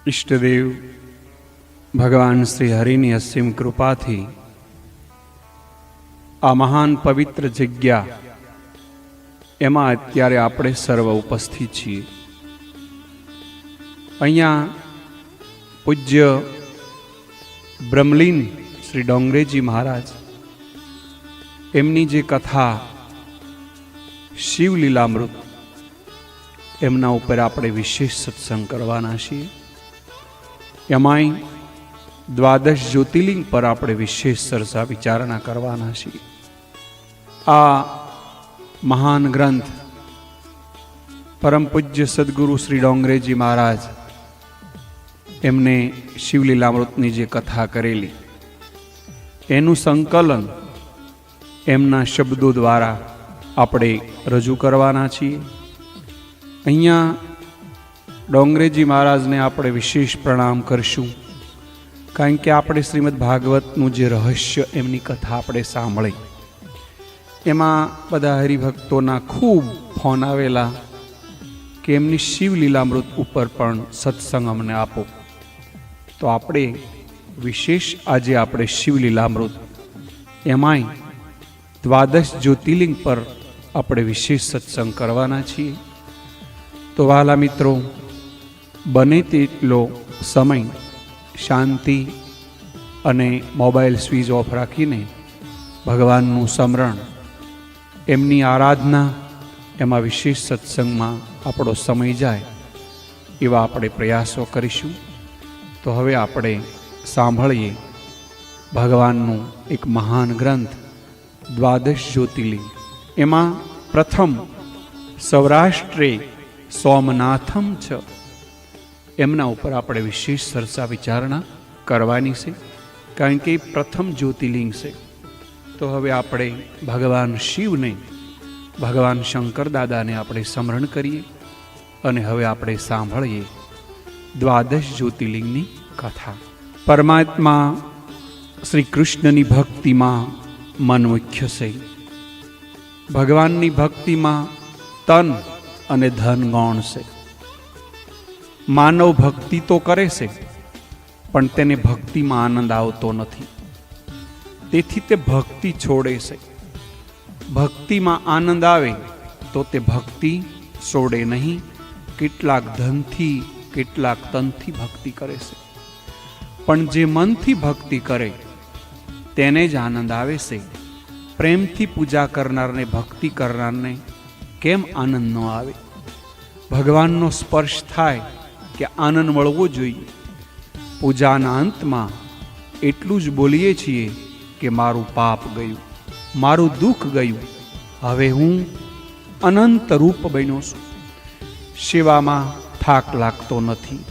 ઈષ્ટદેવ ભગવાન શ્રી હરિની અસીમ કૃપાથી આ મહાન પવિત્ર જગ્યા એમાં અત્યારે આપણે સર્વ ઉપસ્થિત છીએ. અહીંયા પૂજ્ય બ્રહ્મલીન શ્રી ડોંગરેજી મહારાજ એમની જે કથા શિવલીલામૃત એમના ઉપર આપણે વિશેષ સત્સંગ કરવાના છીએ. એમાંય 12 જ્યોતિર્લિંગ પર આપણે વિશેષ ચર્ચા વિચારણા કરવાના છીએ. આ મહાન ગ્રંથ પરમ પૂજ્ય સદગુરુ શ્રી ડોંગરેજી મહારાજ એમને શિવલીલામૃતની જે કથા કરેલી એનું સંકલન એમના શબ્દો દ્વારા આપણે રજૂ કરવાના છીએ. અહીંયા ડોંગરેજી મહારાજને આપણે વિશેષ પ્રણામ કરશું, કારણ કે આપણે શ્રીમદ ભાગવતનું જે રહસ્ય એમની કથા આપણે સાંભળી એમાં બધા હરિભક્તોના ખૂબ ફોન આવેલા કે એમની શિવલીલામૃત ઉપર પણ સત્સંગ અમને આપો. તો આપણે વિશેષ આજે આપણે શિવલીલામૃત એમાંય 12 જ્યોતિર્લિંગ પર આપણે વિશેષ સત્સંગ કરવાના છીએ. તો વહાલા મિત્રો, બને તેટલો સમય શાંતિ અને મોબાઈલ સ્વિચ ઓફ રાખીને ભગવાનનું સ્મરણ, એમની આરાધના, એમાં વિશેષ સત્સંગમાં આપણો સમય જાય એવા આપણે પ્રયાસો કરીશું. તો હવે આપણે સાંભળીએ ભગવાનનું એક મહાન ગ્રંથ 12 જ્યોતિર્લિંગ. એમાં પ્રથમ સૌરાષ્ટ્રે સોમનાથમ છે એમના ઉપર આપણે વિશેષ ચર્ચા વિચારણા કરવાની છે, કારણ કે એ પ્રથમ જ્યોતિર્લિંગ છે. તો હવે આપણે ભગવાન શિવને, ભગવાન શંકર દાદાને આપણે સ્મરણ કરીએ અને હવે આપણે સાંભળીએ 12 જ્યોતિર્લિંગની કથા. પરમાત્મા શ્રી કૃષ્ણની ભક્તિમાં મન મુખ્ય છે. ભગવાનની ભક્તિમાં તન અને ધન ગૌણ છે. માનવ ભક્તિ તો કરે છે, પણ તેને ભક્તિમાં આનંદ આવતો નથી. તેથી તે ભક્તિ છોડે છે. ભક્તિમાં આનંદ આવે તો તે ભક્તિ છોડે નહીં. કેટલાક ધનથી, કેટલાક તનથી ભક્તિ કરે છે, પણ જે મનથી ભક્તિ કરે તેને જ આનંદ આવે છે. પ્રેમથી પૂજા કરનારને, ભક્તિ કરનારને કેમ આનંદ ન આવે? ભગવાનનો સ્પર્શ થાય કે આનંદ મળવો જોઈએ. પૂજાના અંતમાં એટલું જ બોલીએ છીએ કે મારું પાપ ગયું, મારું દુઃખ ગયું, હવે હું અનંત રૂપ બન્યો છું. સેવામાં થાક લાગતો નથી.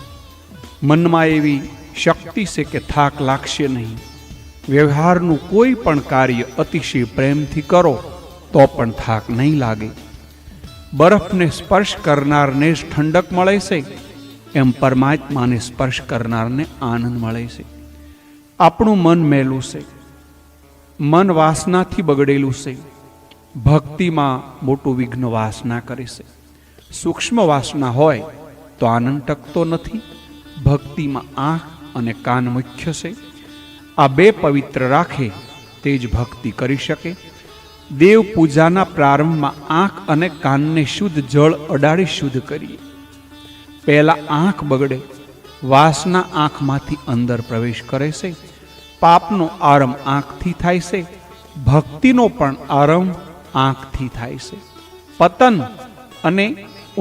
મનમાં એવી શક્તિ છે કે થાક લાગશે નહીં. વ્યવહારનું કોઈ પણ કાર્ય અતિશય પ્રેમથી કરો તો પણ થાક નહીં લાગે. બરફને સ્પર્શ કરનારને ઠંડક મળે છે, એમ પરમાત્માને સ્પર્શ કરનારને આનંદ મળે છે. આપણું મન મેલું છે, મન વાસનાથી બગડેલું છે. ભક્તિમાં મોટું વિઘ્ન વાસના કરે છે. સૂક્ષ્મ વાસના હોય તો આનંદ ટકતો નથી. ભક્તિમાં આંખ અને કાન મુખ્ય છે. આ બે પવિત્ર રાખે તે જ ભક્તિ કરી શકે. દેવ પૂજાના પ્રારંભમાં આંખ અને કાનને શુદ્ધ જળ અડાડી શુદ્ધ કરીએ. પહેલા આંખ બગડે, વાસના આંખમાંથી અંદર પ્રવેશ કરે છે. પાપનો આરંભ આંખથી થાય છે. ભક્તિનો પણ આરંભ આંખથી થાય છે. પતન અને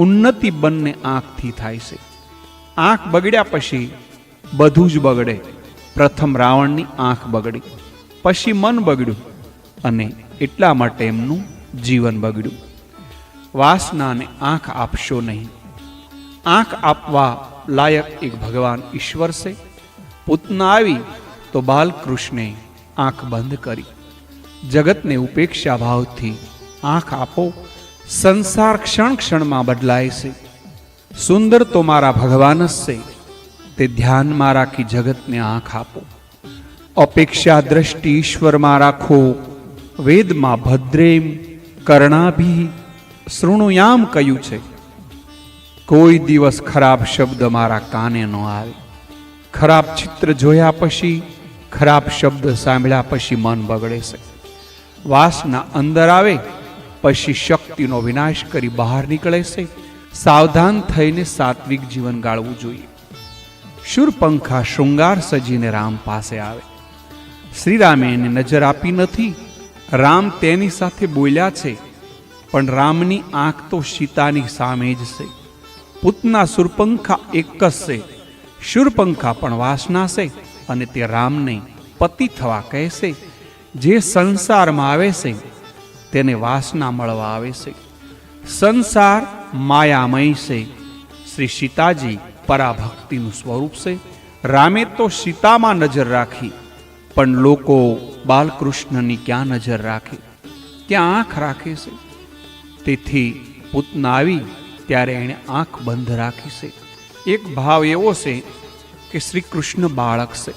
ઉન્નતિ બંને આંખથી થાય છે. આંખ બગડ્યા પછી બધું જ બગડે. પ્રથમ રાવણની આંખ બગડી, પછી મન બગડ્યું અને એટલા માટે એમનું જીવન બગડ્યું. વાસનાને આંખ આપશો નહીં. આંખ આપવા લાયક એક ભગવાન ઈશ્વર છે. પૂતના આવી તો બાલકૃષ્ણે આંખ બંધ કરી. જગતને ઉપેક્ષા ભાવથી આંખ આપો. સંસાર ક્ષણ ક્ષણમાં બદલાય છે. સુંદર તો મારા ભગવાન જ છે, તે ધ્યાનમાં રાખી જગતને આંખ આપો. અપેક્ષા દ્રષ્ટિ ઈશ્વરમાં રાખો. વેદમાં ભદ્રેમ કર્ણાભિ શૃણુયામ કહ્યું છે. કોઈ દિવસ ખરાબ શબ્દ મારા કાને ન આવે. ખરાબ ચિત્ર જોયા પછી, ખરાબ શબ્દ સાંભળ્યા પછી મન બગડે છે. વાસના અંદર આવે પછી શક્તિનો વિનાશ કરી બહાર નીકળે છે. સાવધાન થઈને સાત્વિક જીવન ગાળવું જોઈએ. શૂરપંખા શૃંગાર સજીને રામ પાસે આવે. શ્રી રામે એને નજર આપી નથી. રામ તેની સાથે બોલ્યા છે, પણ રામની આંખ તો સીતાની સામે જ છે. પૂતના શૂરપંખા એક જ છે. શૂરપંખા પણ વાસના છે અને તે રામને પતિ થવા કહે છે. જે સંસારમાં આવે છે તેને વાસના મળવા આવે છે. સંસાર માયામય છે. શ્રી સીતાજી પરાભક્તિનું સ્વરૂપ છે. રામે તો સીતામાં નજર રાખી, પણ લોકો બાલકૃષ્ણની ક્યાં નજર રાખે, ક્યાં આંખ રાખે છે. તેથી પૂતના આવી ત્યારે એણે આંખ બંધ રાખી છે. એક ભાવ એવો છે કે શ્રી કૃષ્ણ બાળક છે.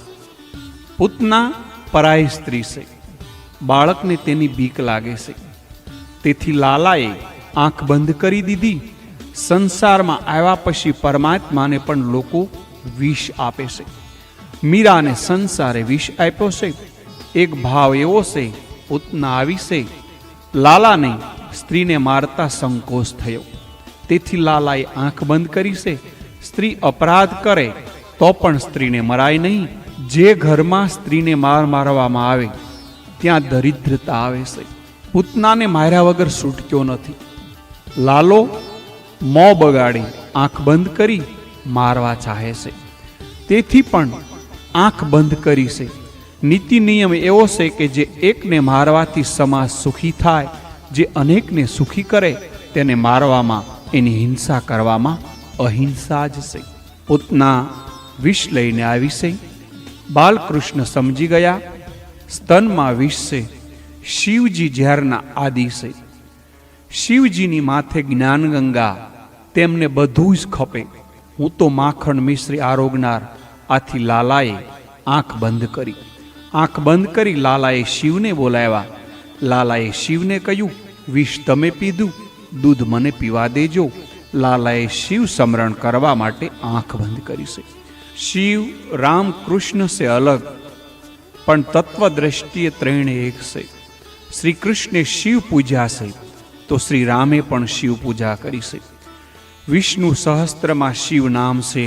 પૂતના પરાઈ સ્ત્રી છે. બાળકને તેની બીક લાગે છે. તેથી લાલાએ આંખ બંધ કરી દીધી. સંસારમાં આવ્યા પછી પરમાત્માને પણ લોકો વિષ આપે છે. મીરાને સંસારે વિષ આપ્યો છે. એક ભાવ એવો છે, પૂતના આવી છે. લાલાને સ્ત્રીને મારતા સંકોચ થયો. તેથી લાલાએ આંખ બંધ કરી છે. સ્ત્રી અપરાધ કરે તો પણ સ્ત્રીને મરાય નહીં. જે ઘરમાં સ્ત્રીને મારવામાં આવે ત્યાં દરિદ્રતા આવે છે. પૂતનાને માર્યા વગર છૂટક્યો નથી. લાલો મોં બગાડી આંખ બંધ કરી મારવા ચાહે છે. તેથી પણ આંખ બંધ કરી છે. નીતિ નિયમ એવો છે કે જે એકને મારવાથી સમાજ સુખી થાય, જે અનેકને સુખી કરે તેને મારવામાં, એની હિંસા કરવામાં અહિંસા જ છે. પૂતના વિષ લઈને આવી છે. બાલકૃષ્ણ સમજી ગયા. સ્તનમાં વિષ છે. શિવજી ઝેરના આદિ છે. શિવજીની માથે જ્ઞાન ગંગા, તેમને બધું જ ખપે. હું તો માખણ મિશ્રી આરોગનાર. આથી લાલાએ આંખ બંધ કરી. આંખ બંધ કરી લાલાએ શિવને બોલાવ્યા. લાલાએ શિવને કહ્યું, વિષ તમે પીધું, દૂધ મને પીવા દેજો. લાલાએ શિવ સ્મરણ કરવા માટે આંખ બંધ કરી છે. શિવ રામ કૃષ્ણ સે અલગ, પણ તત્વ દ્રષ્ટિએ ત્રણે એક છે. શ્રી કૃષ્ણે શિવ પૂજા છે તો શ્રી રામે પણ શિવ પૂજા કરી છે. વિષ્ણુ સહસ્ત્રમાં શિવ નામ છે.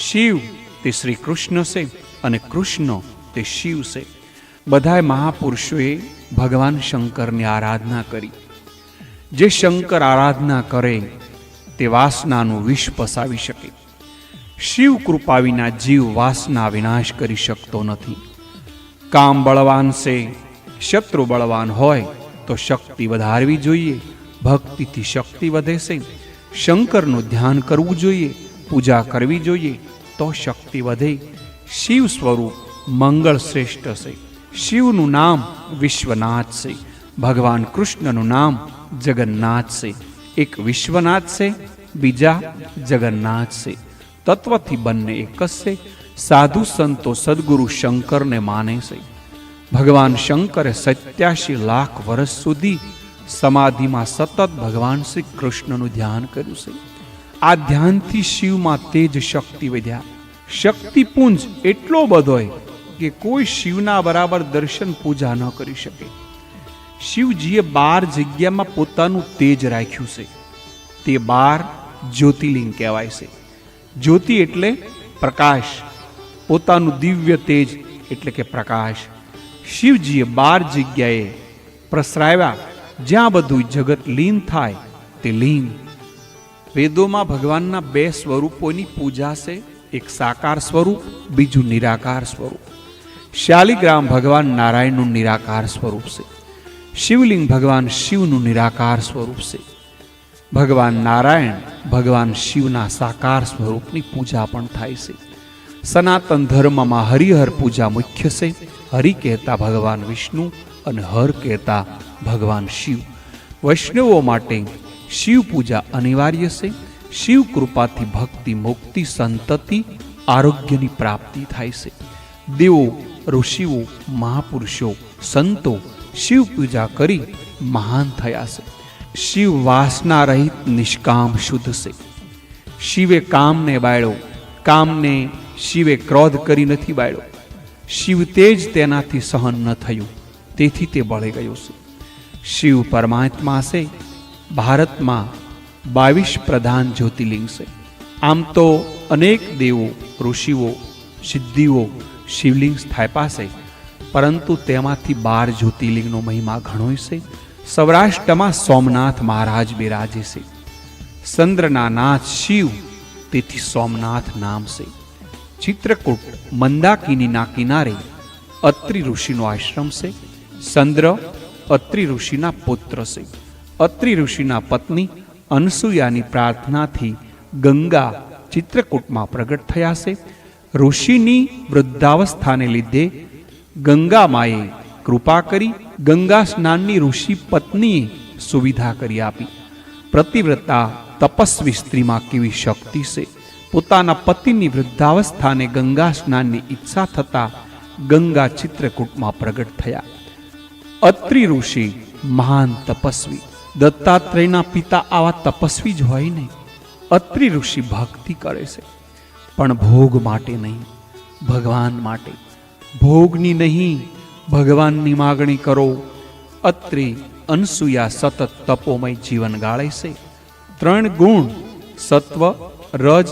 શિવ તે શ્રી કૃષ્ણ છે અને કૃષ્ણ તે શિવ છે. બધાય મહાપુરુષોએ ભગવાન શંકરની આરાધના કરી. જે શંકર આરાધના કરે તે વાસનાનું વિષ પસાવી શકે. શિવ કૃપા વિના જીવ વાસના વિનાશ કરી શકતો નથી. કામ બળવાન છે, શત્રુ બળવાન હોય તો શક્તિ વધારવી જોઈએ. ભક્તિથી શક્તિ વધે છે. શંકરનું ધ્યાન કરવું જોઈએ, પૂજા કરવી જોઈએ તો શક્તિ વધે. શિવ સ્વરૂપ મંગળ શ્રેષ્ઠ છે. શિવનું નામ વિશ્વનાથ છે. ભગવાન કૃષ્ણનું નામ જગન્નાથ છે. એક વિશ્વનાથ છે, બીજા જગન્નાથ છે. તત્વથી બંને એક જ છે. સાધુ સંતો સદગુરુ શંકરને માને છે. ભગવાન શંકરે 87 લાખ વર્ષ સુધી સમાધિમાં સતત ભગવાન શ્રી કૃષ્ણનું ધ્યાન કર્યું છે. આ ધ્યાનથી શિવમાં તેજ શક્તિ વધ્યા. શક્તિપુંજ એટલો બધો કે કોઈ શિવના બરાબર દર્શન પૂજા ન કરી શકે. શિવજીએ 12 જગ્યામાં પોતાનું તેજ રાખ્યું છે. તે 12 જ્યોતિર્લિંગ કહેવાય છે. જ્યોતિ એટલે પ્રકાશ, પોતાનું દિવ્ય તેજ એટલે કે પ્રકાશ. શિવજીએ 12 જગ્યાએ પ્રસરાવ્યા. જ્યાં બધું જગત લીન થાય તે લીન. વેદોમાં ભગવાનના 2 સ્વરૂપોની પૂજા છે. એક સાકાર સ્વરૂપ, બીજું નિરાકાર સ્વરૂપ. શાલિગ્રામ ભગવાન નારાયણનું નિરાકાર સ્વરૂપ છે. શિવલિંગ ભગવાન શિવનું નિરાકાર સ્વરૂપ છે. ભગવાન નારાયણ ભગવાન શિવના સાકાર સ્વરૂપની પૂજા પણ થાય છે. સનાતન ધર્મમાં હરિહર પૂજા મુખ્ય છે. હરિ કહેતા ભગવાન વિષ્ણુ અને હર કહેતા ભગવાન શિવ. વૈષ્ણવો માટે શિવ પૂજા અનિવાર્ય છે. શિવ કૃપાથી ભક્તિ, મુક્તિ, સંતતિ, આરોગ્યની પ્રાપ્તિ થાય છે. દેવો, ઋષિઓ, મહાપુરુષો, સંતો શિવ પૂજા કરી મહાન થયા છે. શિવ વાસના રહિત નિષ્કામ શુદ્ધ છે. શિવે કામને બાળ્યો. કામને શિવે ક્રોધ કરી નથી બાળ્યો. શિવ તેજ તેનાથી સહન ન થયું, તેથી તે બળી ગયો છે. શિવ પરમાત્મા છે. ભારતમાં 22 પ્રધાન જ્યોતિર્લિંગ છે. આમ તો અનેક દેવો, ઋષિઓ, સિદ્ધિઓ શિવલિંગ સ્થાપ્યા છે, પરંતુ તેમાંથી 12 જ્યોતિર્લિંગનો મહિમા ઘણો છે. સૌરાષ્ટ્રમાં સોમનાથ મહારાજ બિરાજે છે. ચંદ્રના નાથ શિવ, તેથી સોમનાથ નામ છે. ચિત્રકૂટ મંદાકિનીના કિનારે અત્રિ ઋષિનો આશ્રમ છે. ચંદ્ર અત્રિ ઋષિના પુત્ર છે. અત્રિ ઋષિના પત્ની અનસૂયાની પ્રાર્થનાથી ગંગા ચિત્રકૂટમાં પ્રગટ થયા છે. ઋષિની વૃદ્ધાવસ્થાને લીધે ગંગા માએ કૃપા કરી ગંગા સ્નાનની ઋષિ પત્નીએ સુવિધા કરી આપી. પ્રતિવ્રતા તપસ્વી સ્ત્રીમાં કેવી શક્તિ છે! પોતાના પતિની વૃદ્ધાવસ્થાને ગંગા સ્નાનની ઈચ્છા થતા ગંગા ચિત્રકૂટમાં પ્રગટ થયા. અત્રિ ઋષિ મહાન તપસ્વી, દત્તાત્રેયના પિતા આવા તપસ્વી જ હોય ને. અત્રિ ઋષિ ભક્તિ કરે છે, પણ ભોગ માટે નહીં, ભગવાન માટે. ભોગની નહીં, ભગવાનની માગણી કરો. અત્રિ અનસૂયા સતત તપોમય જીવન ગાળે છે. 3 ગુણ સત્વ, રજ,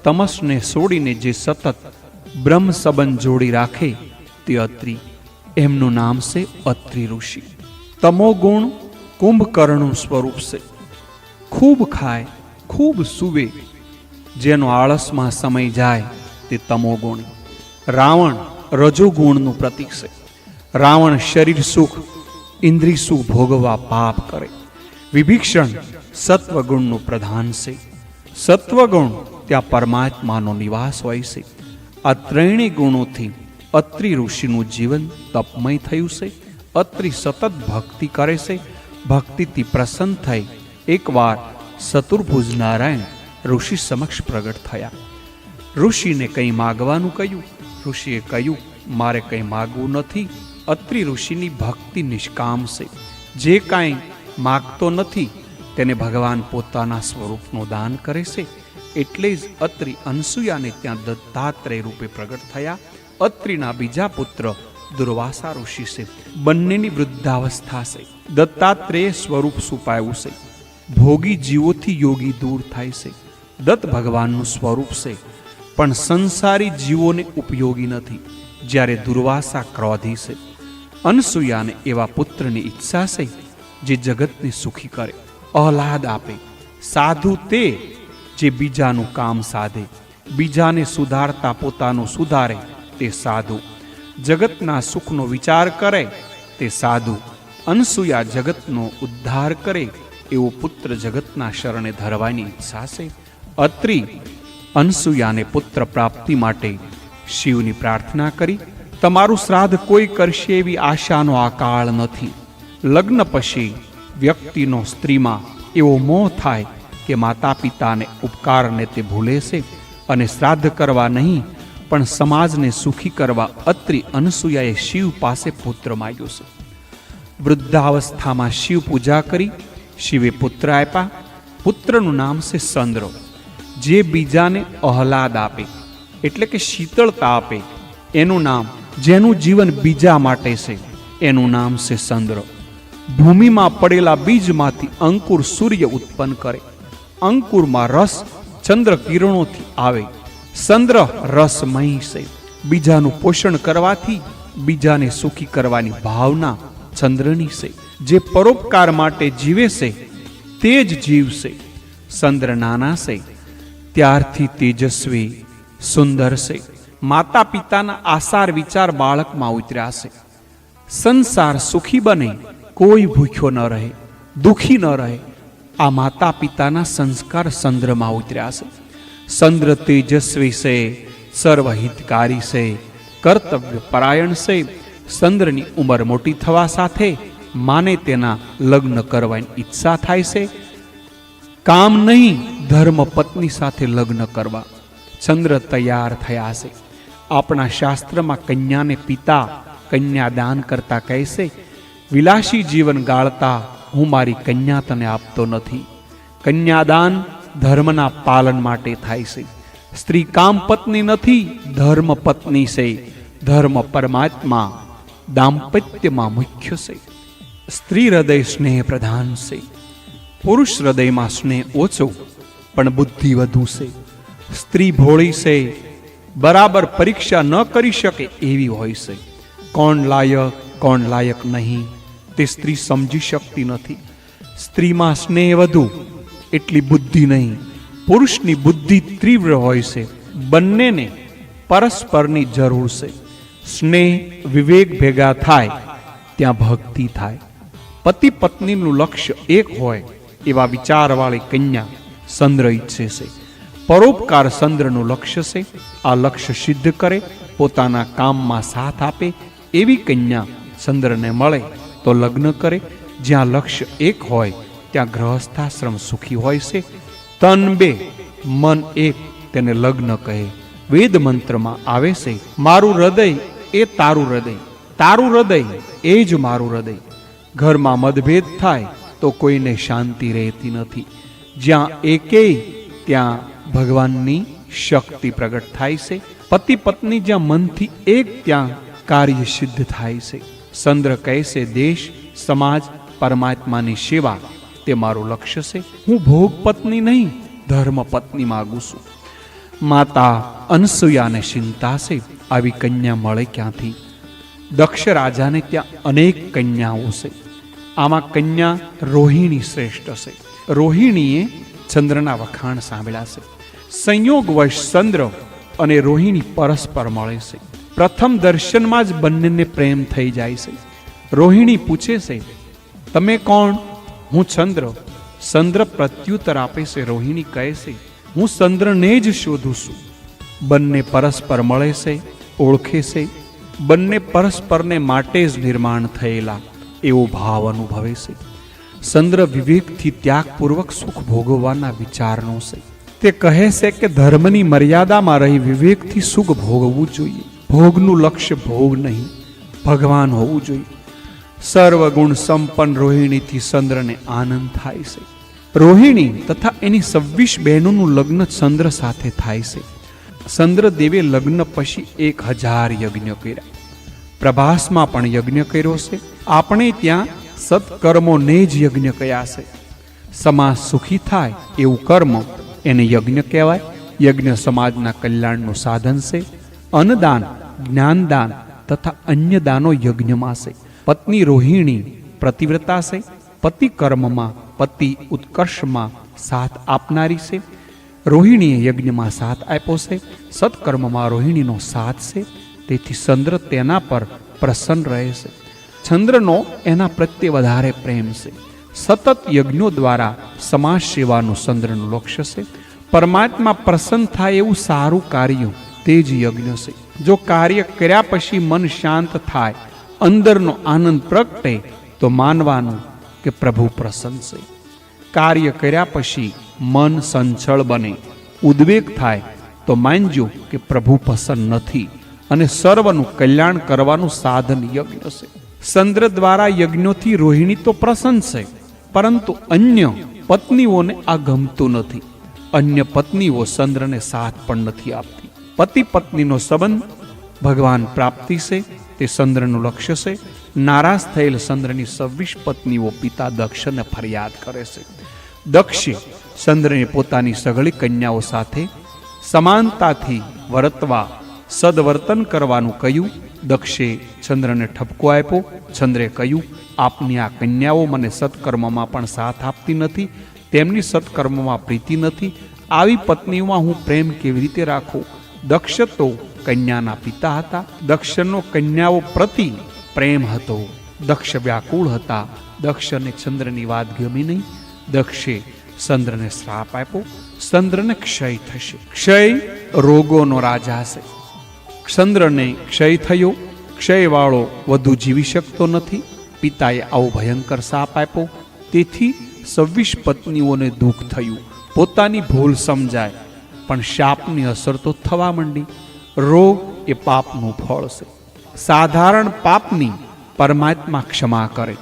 તમસને છોડીને જે સતત બ્રહ્મ સંબંધ જોડી રાખે તે અત્રિ. એમનું નામ છે અત્રિ ઋષિ. તમો ગુણ કુંભકર્ણનું સ્વરૂપ છે. ખૂબ ખાય, ખૂબ સૂવે, જેનો આળસમાં સમય જાય તે તમો ગુણ. રાવણ રજોગુણનું પ્રતીક છે. રાવણ શરીર સુખ, ઇન્દ્રિય સુખ ભોગવવા પાપ કરે. વિભીષણ સત્વગુણનું પ્રધાન છે. સત્વગુણ ત્યાં પરમાત્માનો નિવાસ હોય છે. આ 3 ગુણોથી અત્રિ ઋષિનું જીવન તપમય થયું છે. અત્રિ સતત ભક્તિ કરે છે. ભક્તિથી પ્રસન્ન થઈ એકવાર ચતુર્ભુજ નારાયણ ઋષિ સમક્ષ પ્રગટ થયા. ઋષિને કંઈ માગવાનું કહ્યું. ઋષિએ કહ્યું, મારે કંઈ માગવું નથી. અત્રિ ઋષિની ભક્તિ નિષ્કામ છે. જે કાંઈ માગતો નથી તેને ભગવાન પોતાના સ્વરૂપનું દાન કરે છે. એટલે જ અત્રિ અનસૂયાને ત્યાં દત્તાત્રેય રૂપે પ્રગટ થયા. અત્રિના બીજા પુત્ર દુર્વાસા ઋષિ છે. બંનેની વૃદ્ધાવસ્થા છે. દત્તાત્રેય સ્વરૂપ સુપાયું છે. ભોગી જીવોથી યોગી દૂર થાય છે. દત્ત ભગવાનનું સ્વરૂપ છે, પણ સંસારી જીવોને ઉપયોગી નથી. જ્યારે દુર્વાસા ક્રોધી છે. અનસૂયાને એવા પુત્રની ઈચ્છા છે જે જગતને સુખી કરે, આહલાદ આપે. સાધુ તે જે બીજાનું કામ સાધે, બીજાને સુધારતા પોતાનું સુધારે તે સાધુ. જગતના સુખનો વિચાર કરે તે સાધુ. અનસૂયા જગતનો ઉદ્ધાર કરે એવો પુત્ર જગતના શરણે ધરવાની ઈચ્છા છે. અત્રિ અનસૂયાને પુત્ર પ્રાપ્તિ માટે શિવની પ્રાર્થના કરી. તમારું શ્રાદ્ધ કોઈ કરશે એવી આશાનો આ કાળ નથી. લગ્ન પછી વ્યક્તિનો સ્ત્રીમાં એવો મોહ થાય કે માતા પિતાને ઉપકારને તે ભૂલે છે અને શ્રાદ્ધ કરવા નહીં પણ સમાજને સુખી કરવા અત્રિ અનસૂયાએ શિવ પાસે પુત્ર માગ્યો છે. વૃદ્ધાવસ્થામાં શિવ પૂજા કરી શિવે પુત્ર આપ્યા. પુત્રનું નામ છે ચંદ્ર. જે બીજાને આહલાદ આપે એટલે કે શીતળતા આપે એનું નામ, જેનું જીવન બીજા માટે છે એનું નામ છે ચંદ્ર. ભૂમિમાં પડેલા બીજમાંથી અંકુર સૂર્ય ઉત્પન્ન કરે. અંકુરમાં રસ ચંદ્ર કિરણોથી આવે. ચંદ્ર રસમય છે. બીજાનું પોષણ કરવાથી બીજાને સુખી કરવાની ભાવના ચંદ્રની છે. જે પરોપકાર માટે જીવે છે તે જ જીવ છે. ચંદ્ર નાના છે ત્યારથી તેજસ્વી સુંદર છે. માતા પિતાના આસાર વિચાર બાળકમાં ઉતર્યા છે. સંસાર સુખી બને, કોઈ ભૂખ્યો ન રહે, દુખી ન રહે. આ માતા પિતાના સંસ્કાર ચંદ્રમાં ઉતર્યા છે. ચંદ્ર તેજસ્વી છે, સર્વહિતકારી છે, કર્તવ્ય પરાયણ છે. ચંદ્રની ઉંમર મોટી થવા સાથે માને તેના લગ્ન કરવાની ઈચ્છા થાય છે. કામ નહીં, ધર્મ પત્ની સાથે લગ્ન કરવા. ચંદ્ર તૈયાર થયા છે. આપણા શાસ્ત્રમાં કન્યાને પિતા કન્યાદાન કરતા કહે છે, વિલાસી જીવન ગાળતા હું મારી કન્યા તને આપતો નથી. કન્યાદાન ધર્મના પાલન માટે થાય છે. સ્ત્રી કામ પત્ની નથી, ધર્મ પત્ની છે. ધર્મ પરમાત્મા દાંપત્યમાં મુખ્ય છે. સ્ત્રી હૃદય સ્નેહ પ્રધાન છે. પુરુષ હૃદયમાં સ્નેહ ઓછો પણ બુદ્ધિ વધુ છે. સ્ત્રી ભોળી છે, બરાબર પરીક્ષા ન કરી શકે એવી હોય છે. કોણ લાયક નહીં તે સ્ત્રી સમજી શકતી નથી. સ્ત્રીમાં સ્નેહ વધુ એટલી બુદ્ધિ નહીં. પુરુષની બુદ્ધિ તીવ્ર હોય છે. બંનેને પરસ્પરની જરૂર છે. સ્નેહ વિવેક ભેગા થાય ત્યાં ભક્તિ થાય. પતિ પત્નીનું લક્ષ્ય એક હોય એવા વિચારવાળી કન્યા ચંદ્ર ઈચ્છે છે. પરોપકાર ચંદ્રનું લક્ષ્ય છે. આ લક્ષ્ય સિદ્ધ કરે, પોતાના કામમાં સાથ આપે એવી કન્યા ચંદ્રને મળે તો લગ્ન કરે. જ્યાં લક્ષ્ય એક હોય ત્યાં ગૃહસ્થાશ્રમ સુખી હોય છે. તન બે મન એક તેને લગ્ન કહે. વેદ મંત્રમાં આવે છે, મારું હૃદય એ તારું હૃદય, તારું હૃદય એ જ મારું હૃદય. ઘરમાં મતભેદ થાય તો કોઈને શાંતિ રહેતી નથી. જ્યાં એકેય ત્યાં ભગવાનની શક્તિ પ્રગટ થાય છે. પતિ પત્ની જ્યાં મનથી એક ત્યાં કાર્ય સિદ્ધ થાય છે. ચંદ્ર કહે છે, દેશ સમાજ પરમાત્માની સેવા તે મારું લક્ષ્ય છે. હું ભોગ પત્ની નહીં, ધર્મ પત્ની માગું છું. માતા અનસૂયાને ચિંતા છે, આવી કન્યા મળે ક્યાંથી? દક્ષ રાજાને ત્યાં અનેક કન્યાઓ છે. આમાં કન્યા રોહિણી શ્રેષ્ઠ છે. રોહિણીએ ચંદ્રના વખાણ સાંભળ્યા છે. સંયોગવશ ચંદ્ર અને રોહિણી પરસ્પર મળે છે. પ્રથમ દર્શનમાં જ બંનેને પ્રેમ થઈ જાય છે. રોહિણી પૂછે છે, તમે કોણ? હું ચંદ્ર. ચંદ્ર પ્રત્યુત્તર આપે છે. રોહિણી કહે છે, હું ચંદ્રને જ શોધું છું. બંને પરસ્પર મળે છે, ઓળખે છે. બંને પરસ્પરને માટે જ નિર્માણ થયેલા એવો ભાવ અનુભવે છે. ચંદ્ર વિવેકથી ત્યાગપૂર્વક સુખ ભોગવવાના વિચારનો છે. તે કહે છે કે ધર્મની મર્યાદામાં રહી વિવેકથી સુખ ભોગવવું જોઈએ. ભોગનું લક્ષ્ય ભોગ નહીં, ભગવાન હોવું જોઈએ. સર્વગુણ સંપન્ન રોહિણીથી ચંદ્રને આનંદ થાય છે. રોહિણી તથા એની 26 બહેનોનું લગ્ન ચંદ્ર સાથે થાય છે. ચંદ્રદેવે લગ્ન પછી 1000 યજ્ઞ કર્યા. પ્રભાસમાં પણ યજ્ઞ કર્યો છે. આપણે ત્યાં સત્કર્મોને જ યજ્ઞ કયા છે. સમાજ સુખી થાય એવું કર્મ એને યજ્ઞ કહેવાય. યજ્ઞ સમાજના કલ્યાણનું સાધન છે. અન્નદાન, જ્ઞાનદાન તથા અન્ય દાનો યજ્ઞમાં છે. પત્ની રોહિણી પ્રતિવ્રતા છે. પતિ કર્મમાં, પતિ ઉત્કર્ષમાં સાથ આપનારી છે. રોહિણીએ યજ્ઞમાં સાથ આપ્યો છે. સત્કર્મમાં રોહિણીનો સાથ છે. તેથી ચંદ્ર તેના પર પ્રસન્ન રહે છે. ચંદ્રનો એના પ્રત્યે વધારે પ્રેમ છે. સતત યજ્ઞો દ્વારા સમાજ સેવાનું ચંદ્રનું લક્ષ્ય છે. પરમાત્મા પ્રસન્ન થાય એવું સારું કાર્ય તે જ યજ્ઞ છે. જો કાર્ય કર્યા પછી મન શાંત થાય, અંદરનો આનંદ પ્રગટે તો માનવાનું કે પ્રભુ પ્રસન્ન છે. કાર્ય કર્યા પછી મન સંચળ બને, ઉદ્વેગ થાય તો માનજો કે પ્રભુ પ્રસન્ન નથી અને સર્વનું કલ્યાણ કરવાનું સાધન યજ્ઞ છે. ચંદ્ર દ્વારા યજ્ઞોથી રોહિણી તો પ્રસન્ન છે, પરંતુ અન્ય પત્નીઓને આ ગમતું નથી. અન્ય પત્નીઓ ચંદ્રને સાથ પણ નથી આપતી. પતિ પત્નીનો સંબંધ ભગવાન પ્રાપ્તિ છે, તે ચંદ્રનું લક્ષ્ય છે. નારાજ થયેલ ચંદ્રની 26 પત્નીઓ પિતા દક્ષને ફરિયાદ કરે છે. દક્ષે ચંદ્રને પોતાની સઘળી કન્યાઓ સાથે સમાનતાથી વર્તવા, સદવર્તન કરવાનું કહ્યું. દક્ષે ચંદ્રને ઠપકો આપ્યો. ચંદ્રે કહ્યું, આપની આ કન્યાઓ મને સત્કર્મમાં પણ સાથ આપતી નથી, તેમની સત્કર્મમાં પ્રીતિ નથી. આવી પત્નીઓમાં હું પ્રેમ કેવી રીતે રાખું? દક્ષ તો કન્યાના પિતા હતા. દક્ષનો કન્યાઓ પ્રતિ પ્રેમ હતો. દક્ષ વ્યાકુળ હતા. દક્ષને ચંદ્રની વાત ગમી નહીં. દક્ષે ચંદ્રને શ્રાપ આપ્યો. ચંદ્રને ક્ષય થશે. ક્ષય રોગોનો રાજા છે. ચંદ્રને ક્ષય થયો. ક્ષયવાળો વધુ જીવી શકતો નથી. પિતાએ આવો ભયંકર શાપ આપ્યો. તેથી 26 પત્નીઓને દુઃખ થયું. પોતાની ભૂલ સમજાય પણ શાપની અસર તો થવા માંડી. રોગ એ પાપનું ફળ છે. સાધારણ પાપની પરમાત્મા ક્ષમા કરે,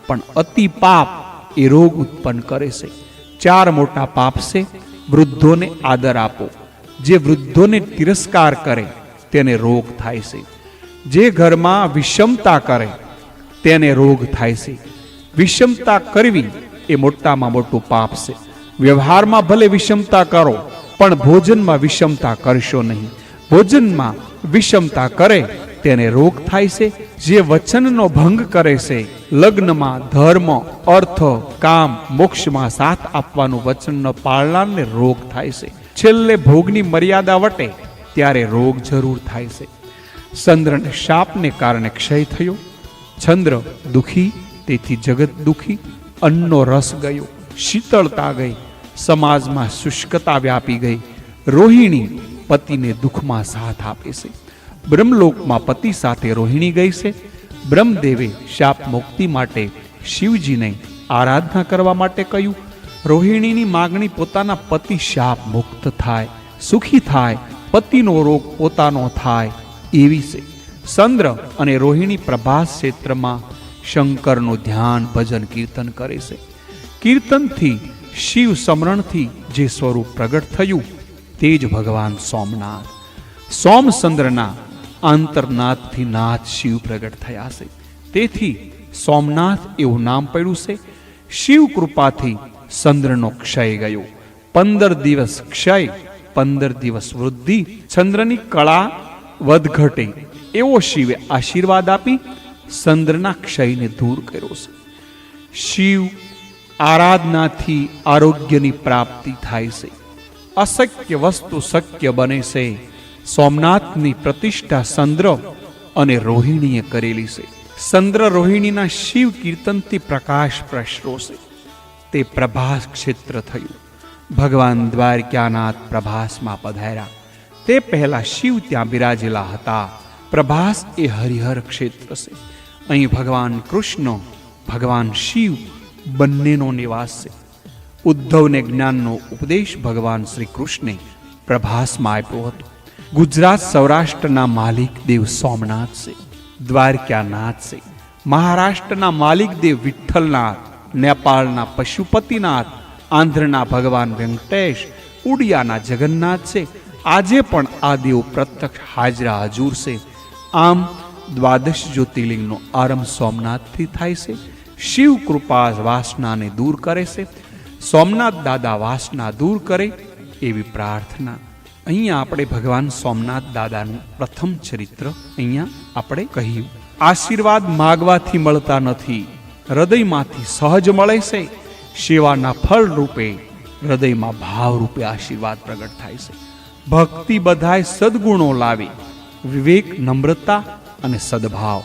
પણ અતિ પાપ એ રોગ ઉત્પન્ન કરે છે. 4 મોટા પાપ છે. વૃદ્ધોને આદર આપો, જે વૃદ્ધોને તિરસ્કાર કરે તેને રોગ થાય છે. જે ઘરમાં વિષમતા કરે તેને રોગ થાય છે. વિષમતા કરવી એ મોટામાં મોટું પાપ છે. વ્યવહારમાં ભલે વિષમતા કરો, પણ ભોજનમાં વિષમતા કરશો નહીં. ભોજનમાં વિષમતા કરે તેને રોગ થાય છે. જે વચનનો ભંગ કરે છે, લગ્નમાં ધર્મ, અર્થ, કામ, મોક્ષમાં સાથ આપવાનું વચન ન પાળનારને રોગ થાય છે. છેલ્લે ભોગની મર્યાદા વટે ત્યારે રોગ જરૂર થાય છે. ચંદ્રને શાપને કારણે ક્ષય થયો. ચંદ્ર દુખી, તેથી જગત દુખી. અન્નનો રસ ગયો, શીતળતા ગઈ, સમાજમાં શુષ્કતા વ્યાપી ગઈ. રોહિણી પતિને દુઃખમાં સાથ આપે છે. બ્રહ્મલોકમાં પતિ સાથે રોહિણી ગઈ છે. બ્રહ્મદેવે શાપ મુક્તિ માટે શિવજીને આરાધના કરવા માટે કહ્યું. રોહિણીની માગણી પોતાના પતિ શાપ મુક્ત થાય, સુખી થાય, પતિનો રોગ પોતાનો થાય એવી છે. ચંદ્ર અને રોહિણી પ્રભાસ ક્ષેત્રમાં શંકરનું ધ્યાન, ભજન, કીર્તન કરે છે. કીર્તનથી, શિવ સ્મરણથી જે સ્વરૂપ પ્રગટ થયું તે જ ભગવાન સોમનાથ. સોમચંદ્રના આંતરનાથથી નાથ શિવ પ્રગટ થયા છે. તેથી સોમનાથ એવું નામ પડ્યું છે. શિવ કૃપાથી ચંદ્રનો ક્ષય ગયો. 15 દિવસ ક્ષય, 15 દિવસ વૃદ્ધિ. ચંદ્રની કળા વધઘટે એવો શિવે આશીર્વાદ આપી ચંદ્રના ક્ષયને દૂર કર્યો છે. શિવ આરાધનાથી આરોગ્યની પ્રાપ્તિ થાય છે. અશક્ય વસ્તુ શક્ય બને છે. સોમનાથની પ્રતિષ્ઠા ચંદ્ર અને રોહિણીએ કરેલી છે. ચંદ્ર રોહિણીના શિવ કીર્તનથી પ્રકાશ પ્રસરો છે. તે પ્રભાસ ક્ષેત્ર થયું. ભગવાન દ્વારકાનાથ પ્રભાસમાં પધાર્યા. તે પહેલા શિવ ત્યાં બિરાજેલા હતા. પ્રભાસ એ હરિહર ક્ષેત્ર છે. અહીં ભગવાન કૃષ્ણ, ભગવાન શિવ બંનેનો નિવાસ છે. ઉદ્ધવને જ્ઞાનનો ઉપદેશ ભગવાન શ્રી કૃષ્ણે પ્રભાસમાં આપ્યો હતો. ગુજરાત સૌરાષ્ટ્રના માલિક દેવ સોમનાથ છે, દ્વારકાનાથ છે. મહારાષ્ટ્રના માલિક દેવ વિઠ્ઠલનાથ, નેપાળના પશુપતિનાથ, આંધ્રના ભગવાન વેંકટેશ, ઉડિયાના જગન્નાથ છે. આજે પણ આ દેવ પ્રત્યક્ષ હાજરા હજુર છે. આમ 12 જ્યોતિર્લિંગનો આરંભ સોમનાથથી થાય છે. શિવ કૃપા વાસનાને દૂર કરે છે. સોમનાથ દાદા વાસના દૂર કરે એવી પ્રાર્થના. અહીંયા આપણે ભગવાન સોમનાથ દાદાનું પ્રથમ ચરિત્ર અહીંયા આપણે કહ્યું. આશીર્વાદ માગવાથી મળતા નથી, હૃદયમાંથી સહજ મળે છે. સેવાના ફળ રૂપે હૃદયમાં ભાવ રૂપે આશીર્વાદ પ્રગટ થાય છે. ભક્તિ બધાય સદગુણો લાવે, વિવેક, નમ્રતા અને સદભાવ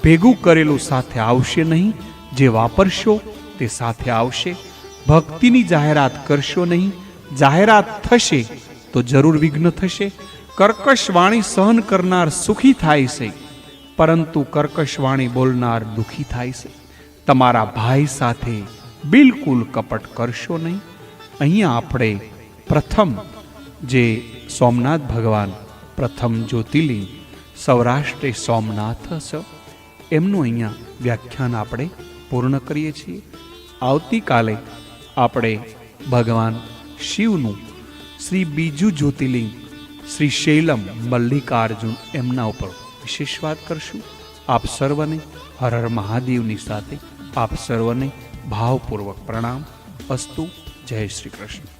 ભેગું કરેલું સાથે આવશે નહીં. જે વાપરશો તે સાથે આવશે. ભક્તિની જાહેરાત કરશો નહીં. જાહેરાત થશે તો જરૂર વિઘ્ન થશે. કર્કશ વાણી સહન કરનાર સુખી થાય છે, પરંતુ કર્કશ વાણી બોલનાર દુખી થાય છે. તમારા ભાઈ સાથે બિલકુલ કપટ કરશો નહીં. અહીંયા આપણે પ્રથમ જે સોમનાથ ભગવાન પ્રથમ જ્યોતિર્લિંગ સૌરાષ્ટ્રે સોમનાથ છે એમનું અહીંયા વ્યાખ્યાન આપણે પૂર્ણ કરીએ છીએ. આવતીકાલે આપણે ભગવાન શિવનું શ્રી બીજું જ્યોતિર્લિંગ શ્રી શૈલમ મલ્લિકાર્જુન એમના ઉપર વિશેષ વાત કરશું. આપ સર્વને હર હર મહાદેવની સાથે આપ સર્વને ભાવપૂર્વક પ્રણામ. અસ્તુ. જય શ્રી કૃષ્ણ.